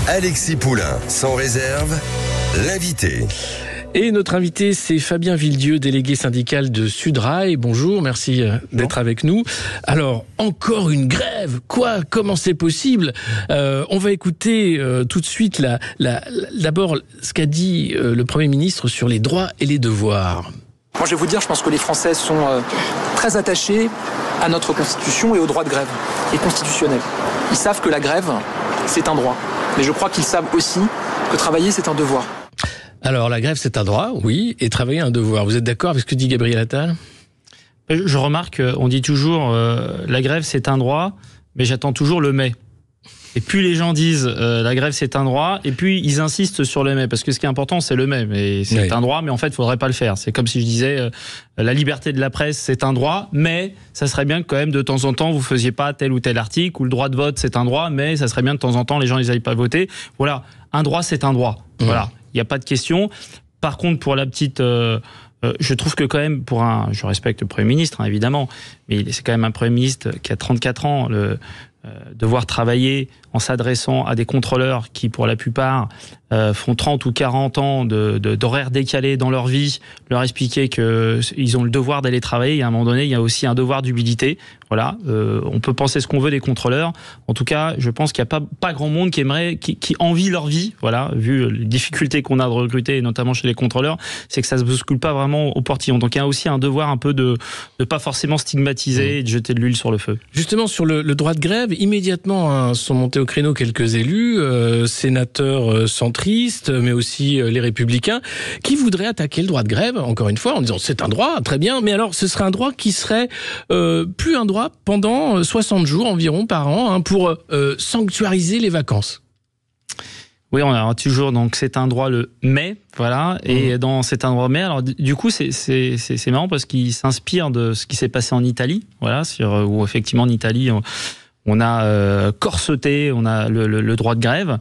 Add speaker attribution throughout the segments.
Speaker 1: Alexis Poulain, sans réserve, l'invité.
Speaker 2: Et notre invité, c'est Fabien Villedieu, délégué syndical de Sudrail. Bonjour, merci d'être avec nous. Alors, encore une grève? Quoi? Comment c'est possible? On va écouter tout de suite d'abord ce qu'a dit le Premier ministre sur les droits et les devoirs.
Speaker 3: Moi, je vais vous dire, je pense que les Français sont très attachés à notre Constitution et au droit de grève, qui est constitutionnel. Ils savent que la grève, c'est un droit. Mais je crois qu'ils savent aussi que travailler, c'est un devoir.
Speaker 2: Alors, la grève, c'est un droit, oui, et travailler, un devoir. Vous êtes d'accord avec ce que dit Gabriel Attal?
Speaker 4: Je remarque, on dit toujours la grève, c'est un droit, mais j'attends toujours le mais. Et plus les gens disent la grève c'est un droit, et puis ils insistent sur le mais, parce que ce qui est important c'est le mais c'est un droit, mais en fait il faudrait pas le faire. C'est comme si je disais la liberté de la presse c'est un droit, mais ça serait bien que quand même de temps en temps vous faisiez pas tel ou tel article, ou le droit de vote c'est un droit, mais ça serait bien de temps en temps les gens ils aillent pas voter. Voilà, un droit c'est un droit. Voilà, il n'y a pas de question. Par contre pour la petite je trouve que quand même, je respecte le Premier ministre, hein, évidemment, mais c'est quand même un Premier ministre qui a 34 ans, devoir travailler en s'adressant à des contrôleurs qui, pour la plupart, font 30 ou 40 ans d'horaires décalés dans leur vie, leur expliquer qu'ils ont le devoir d'aller travailler. Et à un moment donné, il y a aussi un devoir d'humilité. Voilà, on peut penser ce qu'on veut des contrôleurs. En tout cas, je pense qu'il n'y a pas grand monde qui envie leur vie. Voilà, vu les difficultés qu'on a de recruter, notamment chez les contrôleurs, c'est que ça ne se bouscule pas vraiment au portillon. Donc il y a aussi un devoir un peu de pas forcément stigmatiser et de jeter de l'huile sur le feu.
Speaker 2: Justement, sur le droit de grève, immédiatement sont montés au créneau quelques élus, sénateurs centristes, mais aussi les Républicains, qui voudraient attaquer le droit de grève, encore une fois, en disant c'est un droit, très bien, mais alors ce serait un droit qui serait plus un droit pendant 60 jours environ par an, pour sanctuariser les vacances.
Speaker 4: Oui, on a toujours, donc c'est un droit le mais, voilà, et dans c'est un droit mais, alors du coup c'est marrant parce qu'il s'inspire de ce qui s'est passé en Italie, voilà, où effectivement en Italie on a corseté, on a le droit de grève.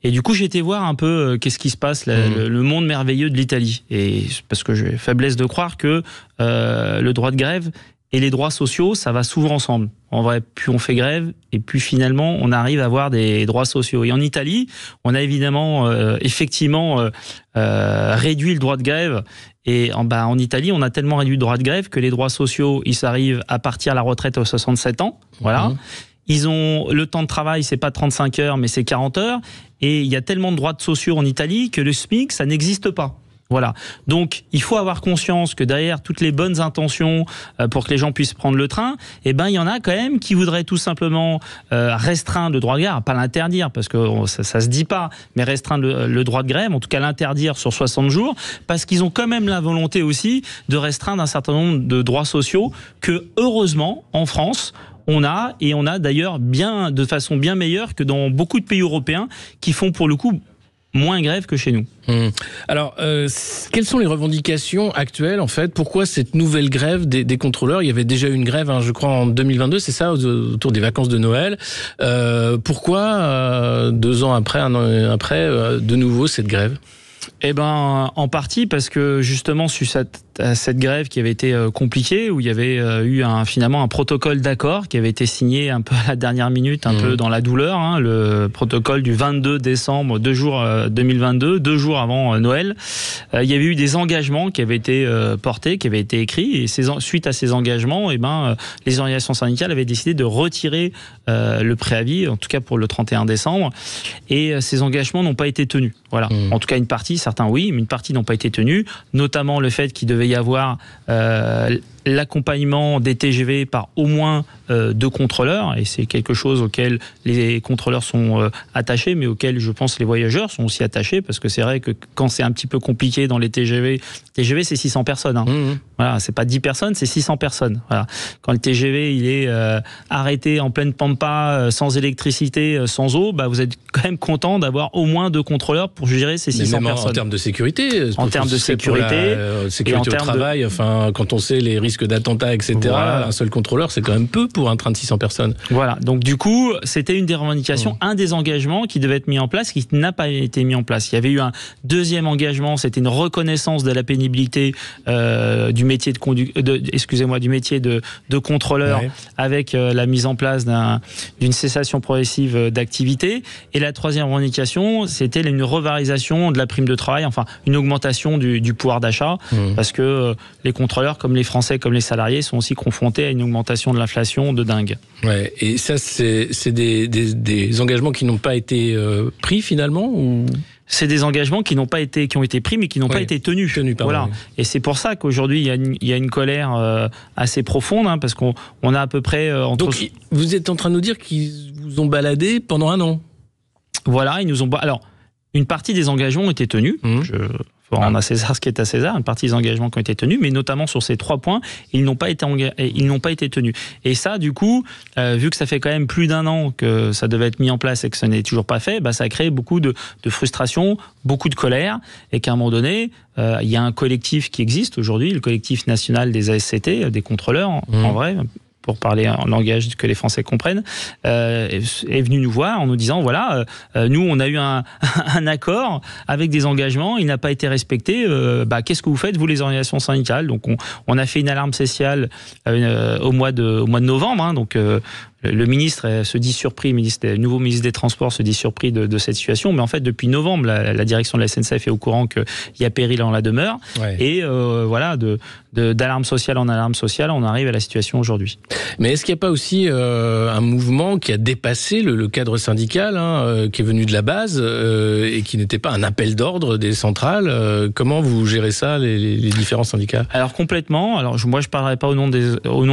Speaker 4: Et du coup, j'ai été voir un peu qu'est-ce qui se passe, le monde merveilleux de l'Italie. Et parce que j'ai faiblesse de croire que le droit de grève et les droits sociaux, ça va souvent ensemble. En vrai, plus on fait grève, et plus finalement, on arrive à avoir des droits sociaux. Et en Italie, on a évidemment, effectivement, réduit le droit de grève. Et en Italie, on a tellement réduit le droit de grève que les droits sociaux, ils arrivent à partir à la retraite aux 67 ans. Voilà. Ils ont le temps de travail, c'est pas 35 heures, mais c'est 40 heures. Et il y a tellement de droits sociaux en Italie que le SMIC, ça n'existe pas. Voilà. Donc, il faut avoir conscience que derrière toutes les bonnes intentions pour que les gens puissent prendre le train, il y en a quand même qui voudraient tout simplement restreindre le droit de grève, pas l'interdire parce que ça se dit pas, mais restreindre le droit de grève, en tout cas l'interdire sur 60 jours, parce qu'ils ont quand même la volonté aussi de restreindre un certain nombre de droits sociaux que, heureusement, en France, on a d'ailleurs de façon bien meilleure que dans beaucoup de pays européens qui font pour le coup moins grève que chez nous.
Speaker 2: Alors, quelles sont les revendications actuelles, en fait? Pourquoi cette nouvelle grève des contrôleurs? Il y avait déjà eu une grève, je crois, en 2022, c'est ça, autour des vacances de Noël. Pourquoi, 2 ans après, 1 an après, de nouveau cette grève?
Speaker 4: En partie parce que justement sur cette grève qui avait été compliquée, où il y avait eu finalement un protocole d'accord qui avait été signé un peu à la dernière minute, un peu dans la douleur, le protocole du 22 décembre, 2022, 2 jours avant Noël. Il y avait eu des engagements qui avaient été portés, qui avaient été écrits, et suite à ces engagements, les organisations syndicales avaient décidé de retirer le préavis, en tout cas pour le 31 décembre, et ces engagements n'ont pas été tenus. Voilà. En tout cas, une partie, certains oui, mais une partie n'ont pas été tenus, notamment le fait qu'il devait y avoir l'accompagnement des TGV par au moins 2 contrôleurs, et c'est quelque chose auquel les contrôleurs sont attachés, mais auquel je pense les voyageurs sont aussi attachés, parce que c'est vrai que quand c'est un petit peu compliqué dans les TGV c'est 600 personnes. Voilà, c'est pas 10 personnes, c'est 600 personnes. Voilà. Quand le TGV il est arrêté en pleine pampa, sans électricité, sans eau, vous êtes quand même content d'avoir au moins 2 contrôleurs pour gérer ces 600 personnes.
Speaker 2: En termes de sécurité.
Speaker 4: En termes de sécurité.
Speaker 2: Sécurité au travail, quand on sait les risques risque d'attentat, etc. Voilà. Un seul contrôleur, c'est quand même peu pour un train de 600 personnes.
Speaker 4: Voilà, donc du coup, c'était une des revendications, un des engagements qui devait être mis en place, qui n'a pas été mis en place. Il y avait eu un deuxième engagement, c'était une reconnaissance de la pénibilité du métier du métier de contrôleur, avec la mise en place d'une cessation progressive d'activité. Et la troisième revendication, c'était une revalorisation de la prime de travail, enfin une augmentation du pouvoir d'achat, parce que les contrôleurs, comme les Français, comme les salariés, sont aussi confrontés à une augmentation de l'inflation de dingue.
Speaker 2: Ouais, et ça, c'est des engagements qui n'ont pas été pris finalement ou...
Speaker 4: C'est des engagements qui ont été pris, mais qui n'ont pas été tenus. Voilà. Et c'est pour ça qu'aujourd'hui, il y a une colère assez profonde, parce qu'on a à peu près...
Speaker 2: Donc, vous êtes en train de nous dire qu'ils vous ont baladé pendant 1 an?
Speaker 4: Voilà, ils nous ont... Alors, une partie des engagements ont été tenus. Faut rendre à César ce qui est à César, une partie des engagements qui ont été tenus, mais notamment sur ces 3 points, ils n'ont pas été tenus. Et ça, du coup, vu que ça fait quand même plus d'1 an que ça devait être mis en place et que ça n'est toujours pas fait, ça a créé beaucoup de frustration, beaucoup de colère, et qu'à un moment donné, il y a un collectif qui existe aujourd'hui, le collectif national des ASCT, des contrôleurs, en vrai, pour parler en langage que les Français comprennent, est venu nous voir en nous disant, voilà, nous, on a eu un accord avec des engagements, il n'a pas été respecté, qu'est-ce que vous faites, vous, les organisations syndicales? Donc, on a fait une alarme sociale au mois de novembre, donc... Le ministre se dit surpris, le nouveau ministre des Transports se dit surpris de cette situation, mais en fait depuis novembre, la direction de la SNCF est au courant qu'il y a péril en la demeure, et voilà, d'alarme sociale en alarme sociale, on arrive à la situation aujourd'hui.
Speaker 2: Mais est-ce qu'il n'y a pas aussi un mouvement qui a dépassé le cadre syndical, qui est venu de la base et qui n'était pas un appel d'ordre des centrales? Comment vous gérez ça, les différents syndicats? Alors
Speaker 4: complètement. Alors moi je ne parlerai pas au nom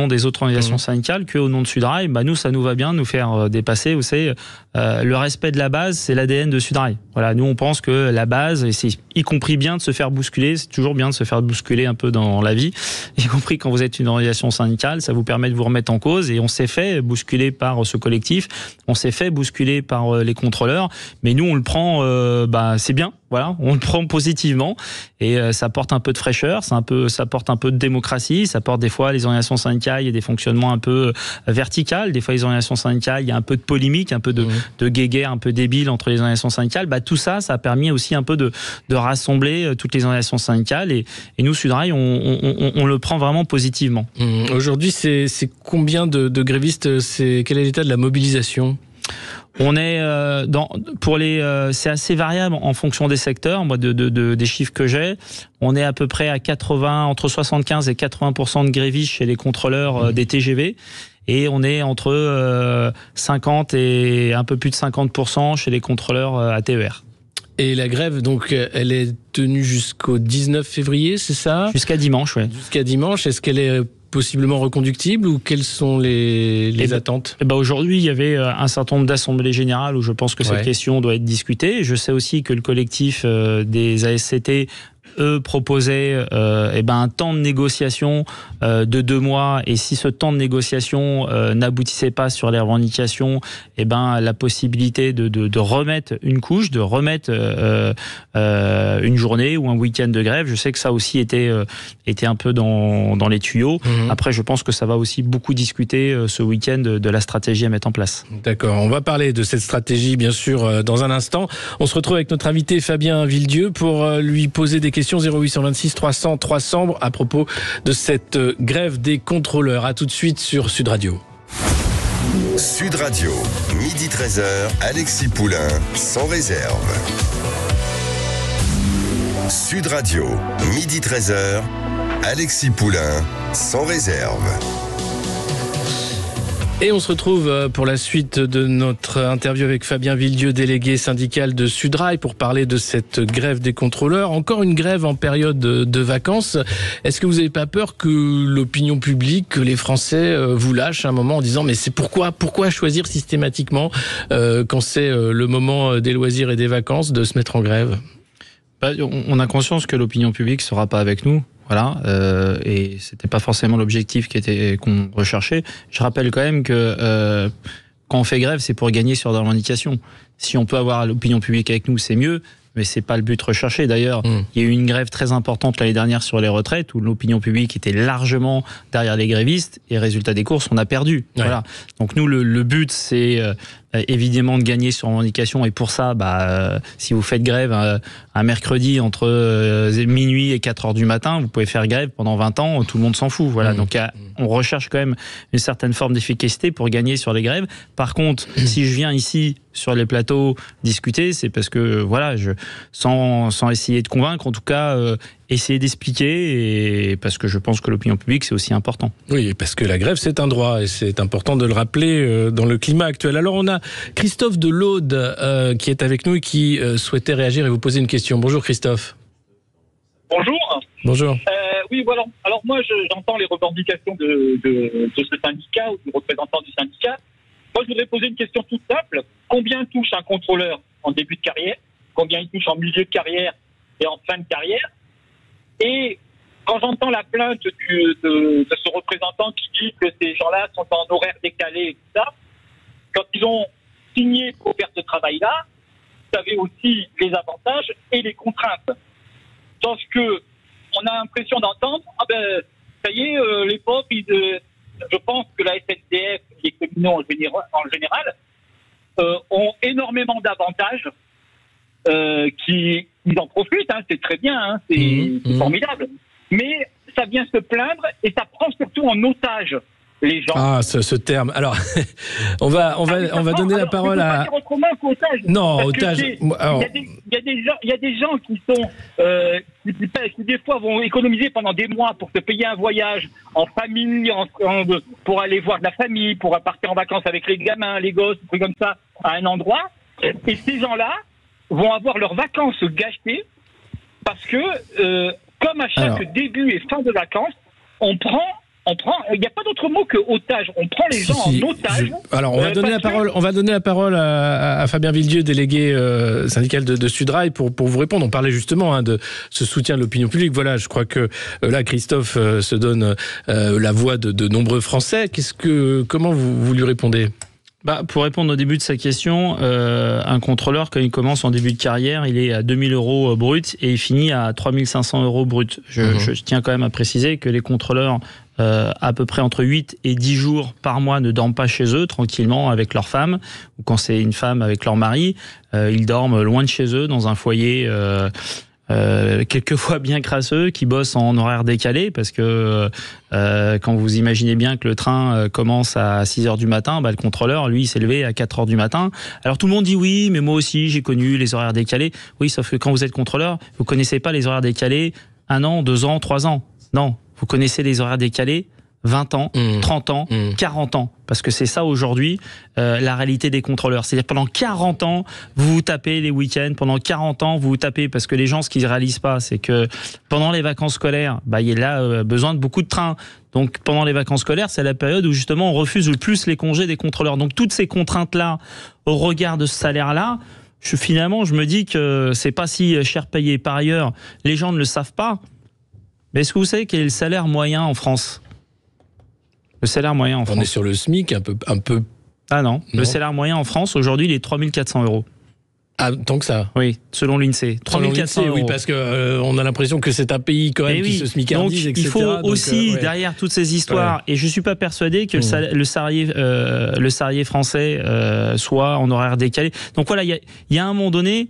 Speaker 4: des autres organisations syndicales qu'au nom de Sudrail. Nous, ça nous va bien de nous faire dépasser. Vous savez, le respect de la base, c'est l'ADN de Sudrail. Voilà, nous on pense que la base, et c'est y compris bien de se faire bousculer, c'est toujours bien de se faire bousculer un peu dans la vie, y compris quand vous êtes une organisation syndicale, ça vous permet de vous remettre en cause, et on s'est fait bousculer par ce collectif, on s'est fait bousculer par les contrôleurs, mais nous on le prend, c'est bien. Voilà, on le prend positivement et ça apporte un peu de fraîcheur, ça apporte un peu de démocratie, ça apporte des fois les organisations syndicales, il y a des fonctionnements un peu verticales, des fois les organisations syndicales, il y a un peu de polémique, un peu de guéguerre un peu débile entre les organisations syndicales. Tout ça, ça a permis aussi un peu de rassembler toutes les organisations syndicales et nous, Sudrail, on le prend vraiment positivement.
Speaker 2: Aujourd'hui, c'est combien de grévistes, quel est l'état de la mobilisation ?
Speaker 4: On est c'est assez variable en fonction des secteurs. Moi, des chiffres que j'ai, on est à peu près à entre 75 et 80% de grévistes chez les contrôleurs des TGV. Et on est entre 50 et un peu plus de 50% chez les contrôleurs ATER.
Speaker 2: Et la grève, donc, elle est tenue jusqu'au 19 février, c'est ça ?
Speaker 4: Jusqu'à dimanche, oui.
Speaker 2: Jusqu'à dimanche. Est-ce qu'elle est possiblement reconductible ou quelles sont les attentes ?
Speaker 4: Aujourd'hui, il y avait un certain nombre d'assemblées générales où je pense que cette question doit être discutée. Je sais aussi que le collectif des ASCT proposaient un temps de négociation de 2 mois, et si ce temps de négociation n'aboutissait pas sur les revendications, la possibilité de remettre une couche, de remettre une journée ou un week-end de grève. Je sais que ça aussi était un peu dans les tuyaux. Après, je pense que ça va aussi beaucoup discuter ce week-end de la stratégie à mettre en place.
Speaker 2: D'accord, on va parler de cette stratégie bien sûr dans un instant. On se retrouve avec notre invité Fabien Villedieu pour lui poser des questions 0826 300 300 à propos de cette grève des contrôleurs. À tout de suite sur Sud Radio.
Speaker 1: Sud Radio, midi 13h, Alexis Poulain, sans réserve. Sud Radio, midi 13h, Alexis Poulain, sans réserve.
Speaker 2: Et on se retrouve pour la suite de notre interview avec Fabien Villedieu, délégué syndical de Sudrail, pour parler de cette grève des contrôleurs. Encore une grève en période de vacances. Est-ce que vous n'avez pas peur que l'opinion publique, que les Français vous lâchent à un moment en disant mais c'est pourquoi choisir systématiquement quand c'est le moment des loisirs et des vacances de se mettre en grève ?
Speaker 4: On a conscience que l'opinion publique ne sera pas avec nous. Voilà, et c'était pas forcément l'objectif qu'on recherchait. Je rappelle quand même que quand on fait grève, c'est pour gagner sur des revendications. Si on peut avoir l'opinion publique avec nous, c'est mieux. mais c'est pas le but recherché. D'ailleurs, il y a eu une grève très importante l'année dernière sur les retraites où l'opinion publique était largement derrière les grévistes et résultat des courses, on a perdu. Ouais. Voilà. Donc nous, le but, c'est évidemment de gagner sur revendication, et pour ça, si vous faites grève un mercredi entre minuit et 4 heures du matin, vous pouvez faire grève pendant 20 ans, tout le monde s'en fout. Voilà. Donc on recherche quand même une certaine forme d'efficacité pour gagner sur les grèves. Par contre, si je viens ici sur les plateaux discuter, c'est parce que voilà, sans essayer de convaincre, en tout cas essayer d'expliquer, et parce que je pense que l'opinion publique c'est aussi important.
Speaker 2: Oui, parce que la grève c'est un droit et c'est important de le rappeler dans le climat actuel. Alors on a Christophe de l'Aude qui est avec nous et qui souhaitait réagir et vous poser une question. Bonjour Christophe.
Speaker 5: Bonjour.
Speaker 2: Bonjour.
Speaker 5: Oui, voilà. Alors moi, j'entends les revendications de ce syndicat ou du représentant du syndicat. Moi, je voudrais poser une question toute simple. Combien touche un contrôleur en début de carrière? Combien il touche en milieu de carrière et en fin de carrière? Et quand j'entends la plainte de ce représentant qui dit que ces gens-là sont en horaire décalé et tout ça, quand ils ont signé pour faire ce travail-là, vous avez aussi les avantages et les contraintes. Sauf que on a l'impression d'entendre, ça y est, les pauvres, je pense que la SNCF, les communaux en général, ont énormément d'avantages, ils en profitent, c'est très bien, c'est formidable. Mais ça vient se plaindre et ça prend surtout en otage les gens.
Speaker 2: Ah, ce terme. Alors, on va donner la parole à.
Speaker 5: Pas dire autrement qu'otage.
Speaker 2: Non, otage.
Speaker 5: Il y a des gens qui sont qui des fois vont économiser pendant des mois pour se payer un voyage en famille, pour aller voir de la famille, pour partir en vacances avec les gamins, les gosses, des trucs comme ça, à un endroit. Et ces gens-là vont avoir leurs vacances gâchées parce que, comme à chaque début et fin de vacances, on prend, il n'y a pas d'autre mot que otage. On prend les gens en otage.
Speaker 2: Alors, on va donner la parole à Fabien Villedieu, délégué syndical de Sudrail, pour vous répondre. On parlait justement de ce soutien de l'opinion publique. Voilà, je crois que là, Christophe se donne la voix de nombreux Français. Comment vous lui répondez ?
Speaker 4: Pour répondre au début de sa question, un contrôleur, quand il commence en début de carrière, il est à 2 000 € brut et il finit à 3 500 € brut. Je tiens quand même à préciser que les contrôleurs, à peu près entre 8 et 10 jours par mois, ne dorment pas chez eux tranquillement avec leur femme, ou quand c'est une femme avec leur mari, ils dorment loin de chez eux dans un foyer quelquefois bien crasseux, qui bossent en horaire décalé, parce que quand vous imaginez bien que le train commence à 6 heures du matin, le contrôleur, lui, il s'est levé à 4 heures du matin. Alors tout le monde dit oui, mais moi aussi j'ai connu les horaires décalés. Oui, sauf que quand vous êtes contrôleur, vous connaissez pas les horaires décalés 1 an, 2 ans, 3 ans. Non, vous connaissez les horaires décalés 20 ans, 30 ans, 40 ans. Parce que c'est ça aujourd'hui, la réalité des contrôleurs. C'est-à-dire pendant 40 ans, vous vous tapez les week-ends. Pendant 40 ans, vous vous tapez, parce que les gens, ce qu'ils ne réalisent pas, c'est que pendant les vacances scolaires, il y a là besoin de beaucoup de trains. Donc pendant les vacances scolaires, c'est la période où justement on refuse le plus les congés des contrôleurs. Donc toutes ces contraintes-là, au regard de ce salaire-là, finalement, je me dis que c'est pas si cher payé. Par ailleurs, les gens ne le savent pas. Mais est-ce que vous savez quel est le salaire moyen en France ? Le salaire moyen en France.
Speaker 2: On est sur le SMIC un peu.
Speaker 4: Ah non. Le salaire moyen en France aujourd'hui, il est 3 400 €.
Speaker 2: Ah, tant que ça.
Speaker 4: Oui, selon l'INSEE. 3 400 €.
Speaker 2: Oui, parce que on a l'impression que c'est un pays quand même qui se smicardise, etc.
Speaker 4: Il faut aussi, derrière toutes ces histoires, et je suis pas persuadé que le salarié français soit en horaire décalé. Donc voilà, il y a un moment donné,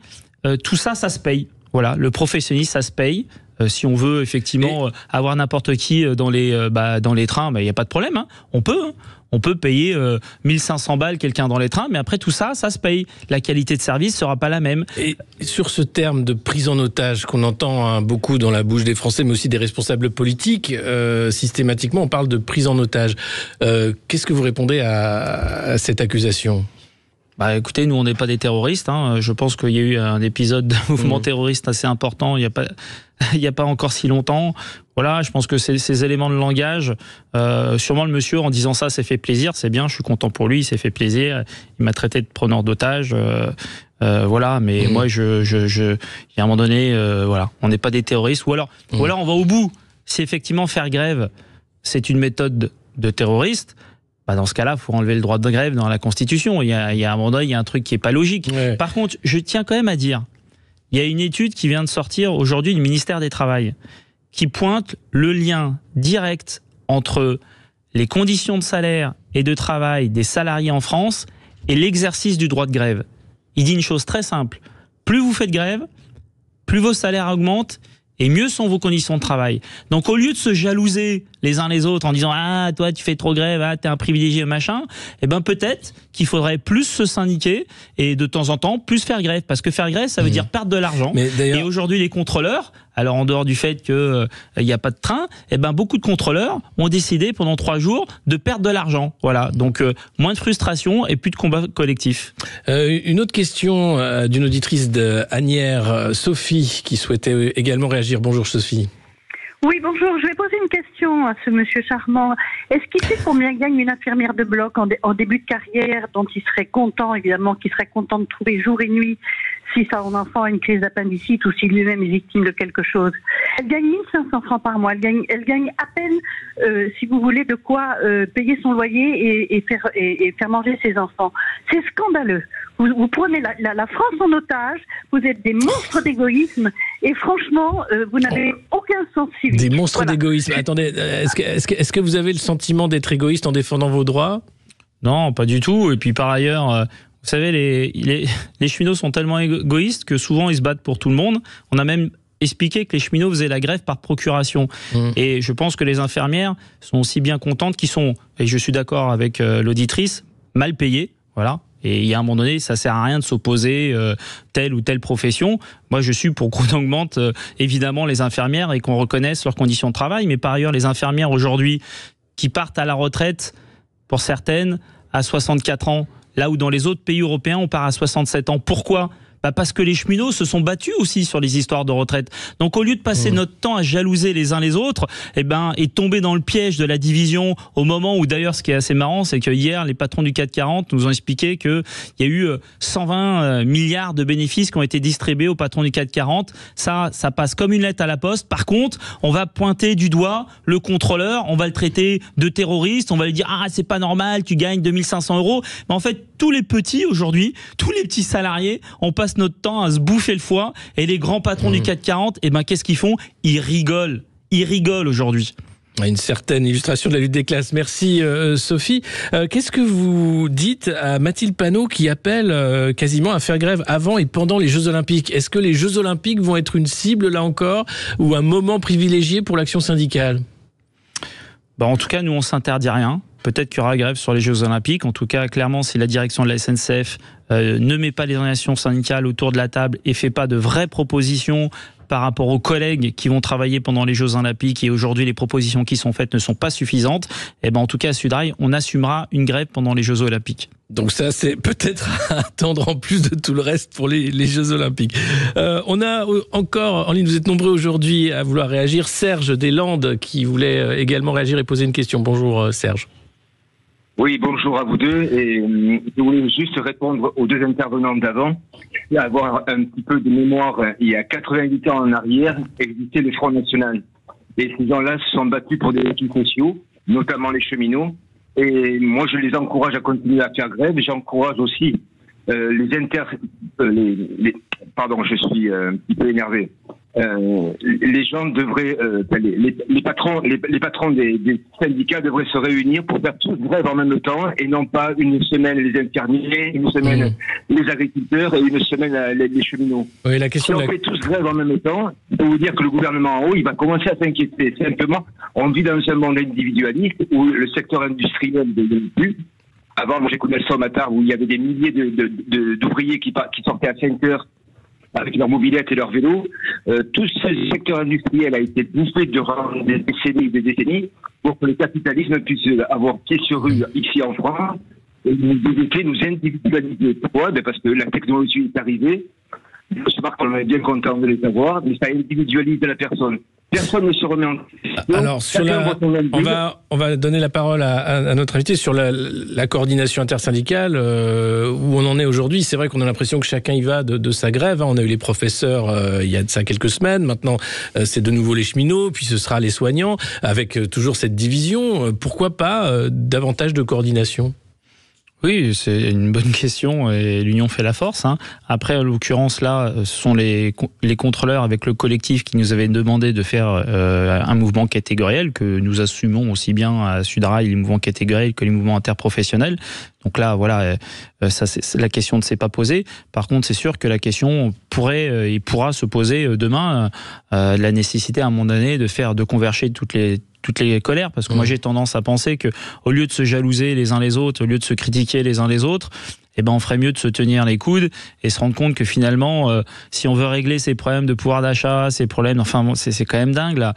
Speaker 4: tout ça, ça se paye. Voilà, le professionnalisme, ça se paye. Si on veut effectivement avoir n'importe qui dans les trains, il n'y a pas de problème. On peut payer 1500 balles quelqu'un dans les trains, mais après tout ça, ça se paye. La qualité de service sera pas la même.
Speaker 2: Et sur ce terme de prise en otage qu'on entend beaucoup dans la bouche des Français, mais aussi des responsables politiques, systématiquement, on parle de prise en otage. Qu'est-ce que vous répondez à cette accusation ?
Speaker 4: Écoutez, nous on n'est pas des terroristes. Je pense qu'il y a eu un épisode d'un mouvement terroriste assez important. Il n'y a pas encore si longtemps. Voilà, je pense que ces éléments de langage, sûrement le monsieur en disant ça s'est fait plaisir. C'est bien, je suis content pour lui, il s'est fait plaisir. Il m'a traité de preneur d'otage. Voilà, mais moi, il y a un moment donné, voilà, on n'est pas des terroristes. Ou alors on va au bout. Si effectivement faire grève, c'est une méthode de terroriste. Dans ce cas-là, il faut enlever le droit de grève dans la Constitution. Il y a un moment donné, il y a un truc qui n'est pas logique. Ouais. Par contre, je tiens quand même à dire, Il y a une étude qui vient de sortir aujourd'hui du ministère des Travail qui pointe le lien direct entre les conditions de salaire et de travail des salariés en France et l'exercice du droit de grève. Il dit une chose très simple. Plus vous faites grève, plus vos salaires augmentent et mieux sont vos conditions de travail. Donc au lieu de se jalouser les uns les autres en disant « Ah, toi tu fais trop grève, ah, t'es un privilégié, machin », eh ben peut-être qu'il faudrait plus se syndiquer et de temps en temps plus faire grève. Parce que faire grève, ça veut dire perdre de l'argent. Et aujourd'hui, les contrôleurs, alors en dehors du fait qu'il n'y a pas de train, eh ben beaucoup de contrôleurs ont décidé pendant 3 jours de perdre de l'argent. Voilà, donc moins de frustration et plus de combat collectif.
Speaker 2: Une autre question d'une auditrice d'Anières, Sophie, qui souhaitait également réagir. Bonjour Sophie.
Speaker 6: Oui, bonjour. Je vais poser une question à ce monsieur charmant. Est-ce qu'il sait combien gagne une infirmière de bloc en début de carrière, dont il serait content, évidemment, qu'il serait content de trouver jour et nuit si son enfant a une crise d'appendicite ou si lui-même est victime de quelque chose? Elle gagne 1500 francs par mois. Elle gagne à peine, si vous voulez, de quoi payer son loyer et faire manger ses enfants. C'est scandaleux. Vous prenez la France en otage, vous êtes des monstres d'égoïsme et franchement, vous n'avez aucun sens civique.
Speaker 2: Des monstres d'égoïsme. Attendez, est-ce que vous avez le sentiment d'être égoïste en défendant vos droits?
Speaker 4: Non, pas du tout. Et puis par ailleurs, vous savez, les cheminots sont tellement égoïstes que souvent ils se battent pour tout le monde. On a même expliqué que les cheminots faisaient la grève par procuration. Et je pense que les infirmières sont aussi bien contentes qu'ils sont, et je suis d'accord avec l'auditrice, mal payées. Voilà. Et il y a un moment donné, ça sert à rien de s'opposer telle ou telle profession. Moi, je suis pour qu'on augmente évidemment les infirmières et qu'on reconnaisse leurs conditions de travail. Mais par ailleurs, les infirmières aujourd'hui qui partent à la retraite, pour certaines, à 64 ans, là où dans les autres pays européens, on part à 67 ans. Pourquoi ? Parce que les cheminots se sont battus aussi sur les histoires de retraite. Donc au lieu de passer notre temps à jalouser les uns les autres, et tomber dans le piège de la division au moment où, d'ailleurs, ce qui est assez marrant, c'est que hier, les patrons du CAC 40 nous ont expliqué qu'il y a eu 120 milliards de bénéfices qui ont été distribués aux patrons du CAC 40. Ça passe comme une lettre à la poste. Par contre, on va pointer du doigt le contrôleur, on va le traiter de terroriste, on va lui dire « Ah, c'est pas normal, tu gagnes 2500 €. Mais en fait, tous les petits aujourd'hui, tous les petits salariés, on passe notre temps à se bouffer le foie et les grands patrons du CAC 40, qu'est-ce qu'ils font? Ils rigolent aujourd'hui.
Speaker 2: Une certaine illustration de la lutte des classes. Merci Sophie. Qu'est-ce que vous dites à Mathilde Panot qui appelle quasiment à faire grève avant et pendant les Jeux Olympiques? Est-ce que les Jeux Olympiques vont être une cible là encore ou un moment privilégié pour l'action syndicale?
Speaker 4: En tout cas, nous on s'interdit rien. Peut-être qu'il y aura grève sur les Jeux Olympiques. En tout cas, clairement, si la direction de la SNCF ne met pas les organisations syndicales autour de la table et fait pas de vraies propositions par rapport aux collègues qui vont travailler pendant les Jeux Olympiques, et aujourd'hui les propositions qui sont faites ne sont pas suffisantes, en tout cas à Sudrail, on assumera une grève pendant les Jeux Olympiques.
Speaker 2: Donc ça, c'est peut-être à attendre en plus de tout le reste pour les Jeux Olympiques. On a encore en ligne, vous êtes nombreux aujourd'hui à vouloir réagir. Serge des Landes qui voulait également réagir et poser une question. Bonjour Serge.
Speaker 7: Oui, bonjour à vous deux. Et je voulais juste répondre aux deux intervenants d'avant, avoir un petit peu de mémoire. Il y a 88 ans en arrière, existait le Front National. Et ces gens-là se sont battus pour des acquis sociaux, notamment les cheminots. Et moi, je les encourage à continuer à faire grève. J'encourage aussi pardon, je suis un petit peu énervé. Les gens devraient, les patrons des syndicats devraient se réunir pour faire tous grève en même temps et non pas une semaine les infirmiers, une semaine les agriculteurs et une semaine les cheminots.
Speaker 2: Oui, la question
Speaker 7: si on fait tous grève en même temps, je peux vous dire que le gouvernement en haut, il va commencer à s'inquiéter. Simplement, on vit dans un monde individualiste où le secteur industriel ne devient plus. Avant, moi j'ai connu le Somatar où il y avait des milliers d'ouvriers qui sortaient à 5 heures avec leur mobilette et leur vélo. Tout ce secteur industriel a été bouffé durant des décennies pour que le capitalisme puisse avoir pied sur rue ici en France et nous individualiser. Pourquoi? Parce que la technologie est arrivée. Je pense qu'on est bien content de les avoir, mais ça individualise la personne. Personne ne se remet en question.
Speaker 2: Alors, on va donner la parole à notre invité sur la coordination intersyndicale, où on en est aujourd'hui. C'est vrai qu'on a l'impression que chacun y va de sa grève. On a eu les professeurs il y a de ça quelques semaines. Maintenant, c'est de nouveau les cheminots, puis ce sera les soignants, avec toujours cette division. Pourquoi pas davantage de coordination ?
Speaker 4: Oui, c'est une bonne question et l'union fait la force. Après, en l'occurrence, là, ce sont les contrôleurs avec le collectif qui nous avaient demandé de faire un mouvement catégoriel que nous assumons aussi bien à Sudrail les mouvements catégoriels que les mouvements interprofessionnels. Donc là, voilà, la question ne s'est pas posée. Par contre, c'est sûr que la question pourra se poser demain, la nécessité à un moment donné de converger toutes les colères, parce que moi j'ai tendance à penser que au lieu de se jalouser les uns les autres, au lieu de se critiquer les uns les autres, on ferait mieux de se tenir les coudes et se rendre compte que finalement, si on veut régler ces problèmes de pouvoir d'achat, ces problèmes, c'est quand même dingue là.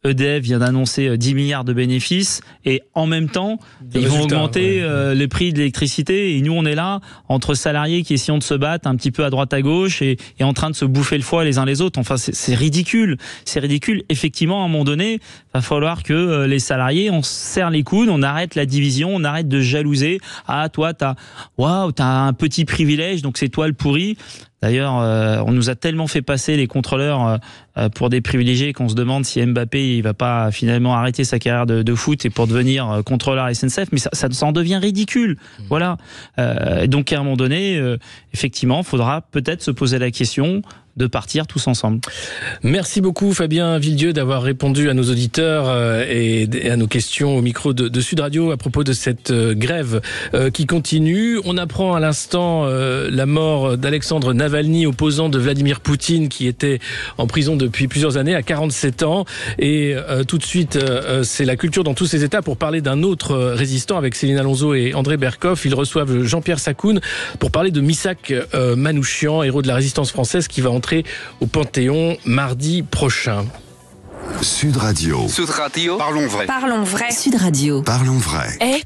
Speaker 4: EDF vient d'annoncer 10 milliards de bénéfices et en même temps, ils vont augmenter les prix de l'électricité et nous on est là entre salariés qui essayent de se battre un petit peu à droite à gauche et en train de se bouffer le foie les uns les autres. Enfin c'est ridicule, c'est ridicule. Effectivement, à un moment donné, va falloir que les salariés, on se serre les coudes, on arrête la division, on arrête de jalouser. Ah toi t'as un petit privilège donc c'est toi le pourri. D'ailleurs, on nous a tellement fait passer les contrôleurs pour des privilégiés qu'on se demande si Mbappé il va pas finalement arrêter sa carrière de foot et pour devenir contrôleur SNCF. Mais ça en devient ridicule. Voilà. Donc à un moment donné, effectivement, il faudra peut-être se poser la question de partir tous ensemble.
Speaker 2: Merci beaucoup Fabien Villedieu d'avoir répondu à nos auditeurs et à nos questions au micro de Sud Radio à propos de cette grève qui continue. On apprend à l'instant la mort d'Alexandre Navalny, opposant de Vladimir Poutine, qui était en prison depuis plusieurs années, à 47 ans. Et tout de suite, c'est la culture dans tous ses états pour parler d'un autre résistant avec Céline Alonso et André Berkoff. Ils reçoivent Jean-Pierre Sakoun pour parler de Missak Manouchian, héros de la résistance française qui va entrer au Panthéon mardi prochain.
Speaker 1: Sud Radio.
Speaker 8: Sud Radio.
Speaker 1: Parlons vrai.
Speaker 8: Parlons vrai. Sud Radio.
Speaker 1: Parlons vrai.